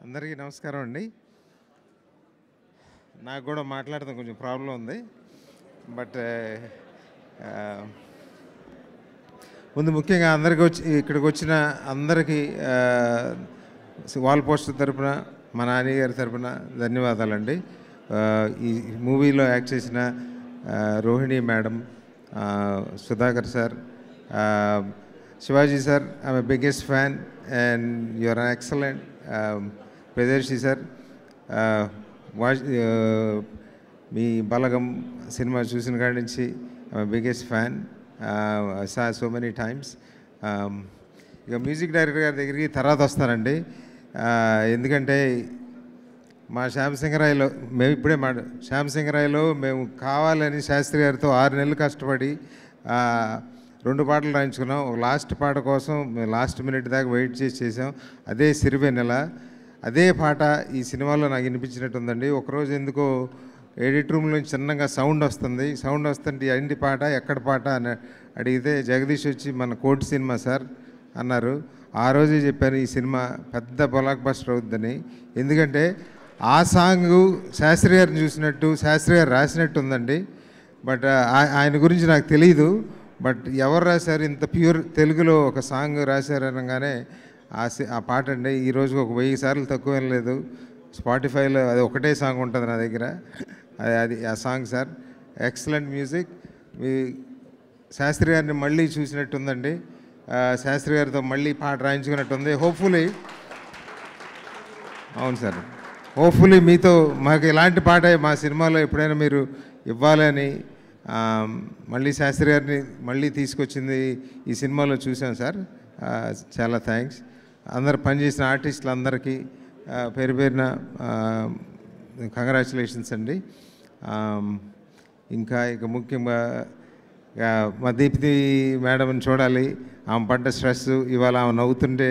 అందరికీ నమస్కారం అండి. నాకు కూడా మాట్లాడడం కొంచెం ప్రాబ్లం ఉంది. బట్ ముందు ముఖ్యంగా ఇక్కడికి వచ్చిన అందరికీ వాల్ పోస్టర్ తరపున మా నాన్నగారి తరపున ధన్యవాదాలండి. ఈ మూవీలో యాక్ట్ చేసిన Rohini madam, Sudhakar sir, Shivaji sir, I'm a biggest fan and you are excellent. Priyadarshi sir, మీ బలగం సినిమా చూసిన కాడి నుంచి biggest fan, saw so many times. ఇక మ్యూజిక్ డైరెక్టర్ గారి దగ్గరికి తర్వాత వస్తానండి. ఎందుకంటే మా శ్యామసింగరాయలో మేము ఇప్పుడే శ్యామసింగరాయలో మేము కావాలని శాస్త్రి గారితో 6 నెలలు కష్టపడి 2 పాటలు రాయించుకున్నాం. ఒక లాస్ట్ పాట కోసం మేము లాస్ట్ మినిట్ దాకా వెయిట్ చేసాం. అదే సిరివెన్నెల. అదే పాట ఈ సినిమాలో నాకు వినిపించినట్టుందండి. ఒకరోజు ఎందుకో ఎడిట్ రూమ్లోంచి చిన్నగా సౌండ్ వస్తుంటే ఏంటి పాట, ఎక్కడ పాట అని అడిగితే జగదీష్ వచ్చి మన కోటి సినిమా సార్ అన్నారు. ఆ రోజే చెప్పాను ఈ సినిమా పెద్ద బ్లాక్ బస్టర్ అవుతుందని. ఎందుకంటే ఆ సాంగ్ శాస్త్రి గారిని చూసినట్టు, శాస్త్రి గారు రాసినట్టు ఉందండి. బట్ ఆయన గురించి నాకు తెలీదు. బట్ ఎవరు రాశారు ఇంత ప్యూర్ తెలుగులో ఒక సాంగ్ రాశారనగానే ఆ పాట అండి. ఈరోజు ఒక 1000 సార్లు తక్కువ లేదు. స్పాటిఫైలో అది ఒకటే సాంగ్ ఉంటుంది నా దగ్గర. అది ఆ సాంగ్ సార్. Excellent music. మీ శాస్త్రి గారిని మళ్ళీ చూసినట్టుందండి. శాస్త్రి గారితో మళ్ళీ పాట రాయించుకున్నట్టుంది. హోప్ఫుల్లీ, అవును సార్, హోప్ఫుల్లీ మీతో మాకు ఇలాంటి పాట మా సినిమాలో ఎప్పుడైనా మీరు ఇవ్వాలని మళ్ళీ శాస్త్రి గారిని మళ్ళీ తీసుకొచ్చింది ఈ సినిమాలో చూసాం సార్. చాలా థ్యాంక్స్. అందరు పనిచేసిన ఆర్టిస్టులు అందరికీ పేరు పేరున కంగ్రాచులేషన్స్ అండి. ఇక ముఖ్యంగా మా దీప్తి మేడంని చూడాలి. ఆమె పడ్డ స్ట్రెస్ ఇవాళ ఆమె నవ్వుతుంటే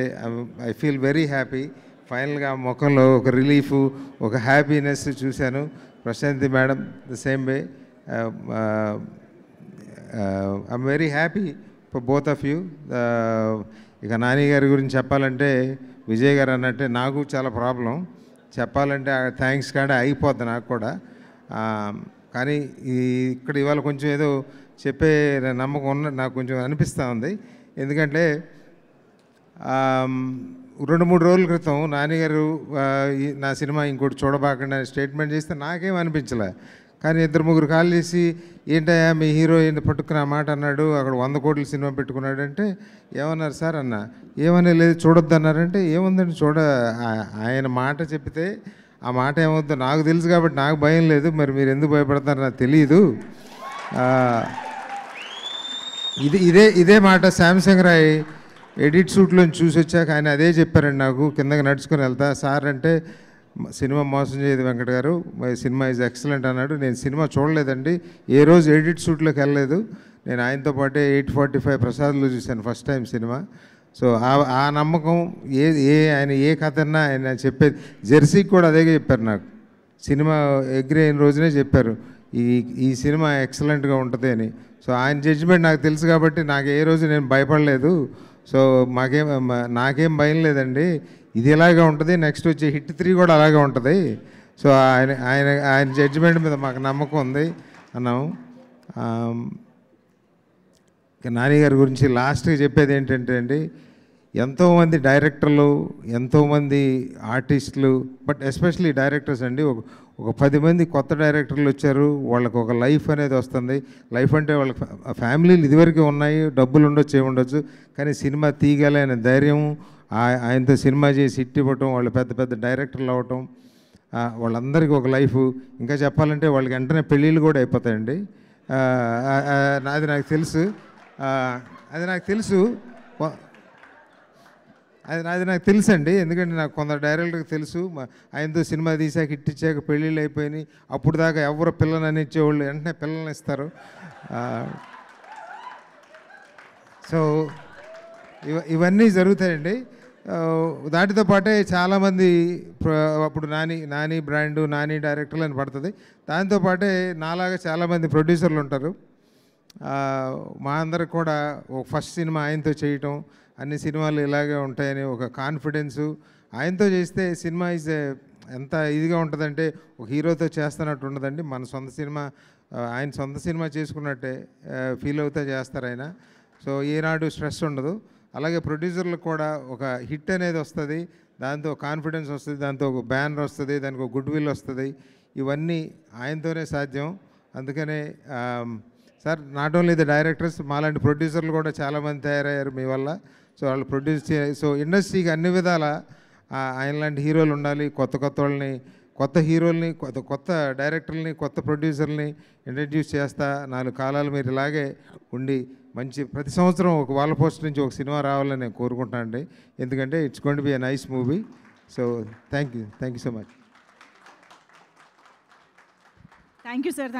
ఐ ఫీల్ వెరీ హ్యాపీ. ఫైనల్గా ఆ ముఖంలో ఒక రిలీఫ్, ఒక హ్యాపీనెస్ చూశాను. Prashanthi madam the same way. I'm very happy for both of you. ఇక నాని గారి గురించి చెప్పాలంటే విజయ్ గారు అన్నట్టే నాకు చాలా ప్రాబ్లం. చెప్పాలంటే థ్యాంక్స్ కాడే అయిపోద్ది నాకు కూడా. కానీ ఇక్కడ ఇవాళ కొంచెం ఏదో చెప్పే నమ్మకం నాకు కొంచెం అనిపిస్తూ ఉంది. ఎందుకంటే 2-3 రోజుల క్రితం నాన్నగారు నా సినిమా ఇంకోటి చూడబాకుండా స్టేట్మెంట్ చేస్తే నాకేం అనిపించలే. కానీ 2-3 కాల్ చేసి ఏంటయ్యా మీ హీరోయిన్ పట్టుకుని ఆ మాట అన్నాడు, అక్కడ 100 కోట్ల సినిమా పెట్టుకున్నాడు అంటే ఏమన్నారు సార్ అన్న. ఏమనే లేదు చూడొద్దు అన్నారంటే ఏముందండి ఆయన మాట చెప్తే ఆ మాట ఏమవుద్దో నాకు తెలుసు కాబట్టి నాకు భయం లేదు. మరి మీరు ఎందుకు భయపడతారో నాకు తెలియదు. ఇదే మాట శాంసంగ్ రాయ్ ఎడిట్ షూట్లో చూసి వచ్చాక ఆయన అదే చెప్పారండి నాకు. కిందకి నడుచుకొని వెళ్తా సార్ అంటే సినిమా మోసం చేయదు వెంకట గారు, సినిమా ఈజ్ ఎక్సలెంట్ అన్నాడు. నేను సినిమా చూడలేదండి, ఏ రోజు ఎడిట్ షూట్లోకి వెళ్ళలేదు. నేను ఆయనతో పాటే 845 ప్రసాద్లో చూశాను ఫస్ట్ టైం సినిమా. సో ఆ నమ్మకం ఆయన ఏ కథ అన్నా ఆయన చెప్పేది. జెర్సీకి కూడా అదే చెప్పారు నాకు. సినిమా ఎగ్రీ అయిన రోజునే చెప్పారు ఈ సినిమా ఎక్సలెంట్గా ఉంటుంది అని. సో ఆయన జడ్జిమెంట్ నాకు తెలుసు కాబట్టి నాకు ఏ రోజు నేను భయపడలేదు. సో నాకేం భయం లేదండి. ఇది ఎలాగే ఉంటుంది, నెక్స్ట్ వచ్చే హిట్ 3 కూడా అలాగే ఉంటుంది. సో ఆయన జడ్జిమెంట్ మీద మాకు నమ్మకం ఉంది అన్నాము. ఇక నాని గారి గురించి లాస్ట్గా చెప్పేది ఏంటంటే అండి, ఎంతోమంది డైరెక్టర్లు, ఎంతోమంది ఆర్టిస్టులు, బట్ ఎస్పెషలీ డైరెక్టర్స్ అండి. ఒక 10 మంది కొత్త డైరెక్టర్లు వచ్చారు. వాళ్ళకు ఒక లైఫ్ అనేది వస్తుంది. లైఫ్ అంటే వాళ్ళ ఫ్యామిలీలు ఇదివరకే ఉన్నాయి, డబ్బులు ఉండొచ్చు, ఏముండొచ్చు, కానీ సినిమా తీయగలనే ధైర్యం, ఆయనతో సినిమా చేసి హిట్ ఇవ్వటం, వాళ్ళు పెద్ద పెద్ద డైరెక్టర్లు అవ్వటం, వాళ్ళందరికీ ఒక లైఫ్. ఇంకా చెప్పాలంటే వాళ్ళకి వెంటనే పెళ్ళిళ్ళు కూడా అయిపోతాయండి. అది నాకు తెలుసు. అది నాకు తెలుసు అండి. ఎందుకంటే నాకు కొందరు డైరెక్టర్కి తెలుసు. ఆయనతో సినిమా తీసాక హిట్ ఇచ్చాక పెళ్ళిళ్ళు అయిపోయినాయి. అప్పుడు దాకా ఎవరు పిల్లలని ఇచ్చేవాళ్ళు వెంటనే పిల్లల్ని ఇస్తారు. సో ఇవన్నీ జరుగుతాయండి. దాటితో పాటే చాలామంది అప్పుడు నాని బ్రాండు, నాని డైరెక్టర్లు అని పడుతుంది. దాంతోపాటే నాలాగా చాలామంది ప్రొడ్యూసర్లు ఉంటారు. మా అందరికి కూడా ఫస్ట్ సినిమా ఆయనతో చేయటం, అన్ని సినిమాలు ఇలాగే ఉంటాయని ఒక కాన్ఫిడెన్సు, ఆయనతో చేస్తే సినిమా ఎంత ఇదిగా ఉంటుందంటే ఒక హీరోతో చేస్తున్నట్టు ఉండదండి. మన సొంత సినిమా, ఆయన సొంత సినిమా చేసుకున్నట్టే ఫీల్ అవుతా చేస్తారు ఆయన. సో ఏనాడు స్ట్రెస్ ఉండదు. అలాగే ప్రొడ్యూసర్లకు కూడా ఒక హిట్ అనేది వస్తుంది, దాంతో కాన్ఫిడెన్స్ వస్తుంది, దాంతో ఒక బ్యానర్ వస్తుంది, దానికి ఒక గుడ్ విల్ వస్తుంది. ఇవన్నీ ఆయనతోనే సాధ్యం. అందుకనే sir, not only the directors, మాలాంటి ప్రొడ్యూసర్లు కూడా చాలామంది తయారయ్యారు మీ వల్ల. సో వాళ్ళు సో ఇండస్ట్రీకి అన్ని విధాల ఆయన లాంటి హీరోలు ఉండాలి. కొత్త కొత్త వాళ్ళని, కొత్త హీరోల్ని, కొత్త డైరెక్టర్ని, కొత్త ప్రొడ్యూసర్ని ఇంట్రడ్యూస్ చేస్తా 4 కాలాలు మీరు ఇలాగే ఉండి మంచి ప్రతి సంవత్సరం ఒక వాల్ పోస్ట్ నుంచి ఒక సినిమా రావాలని నేను కోరుకుంటాను అండి. ఎందుకంటే it's going to be a nice movie. So thank you so much. Thank you sir.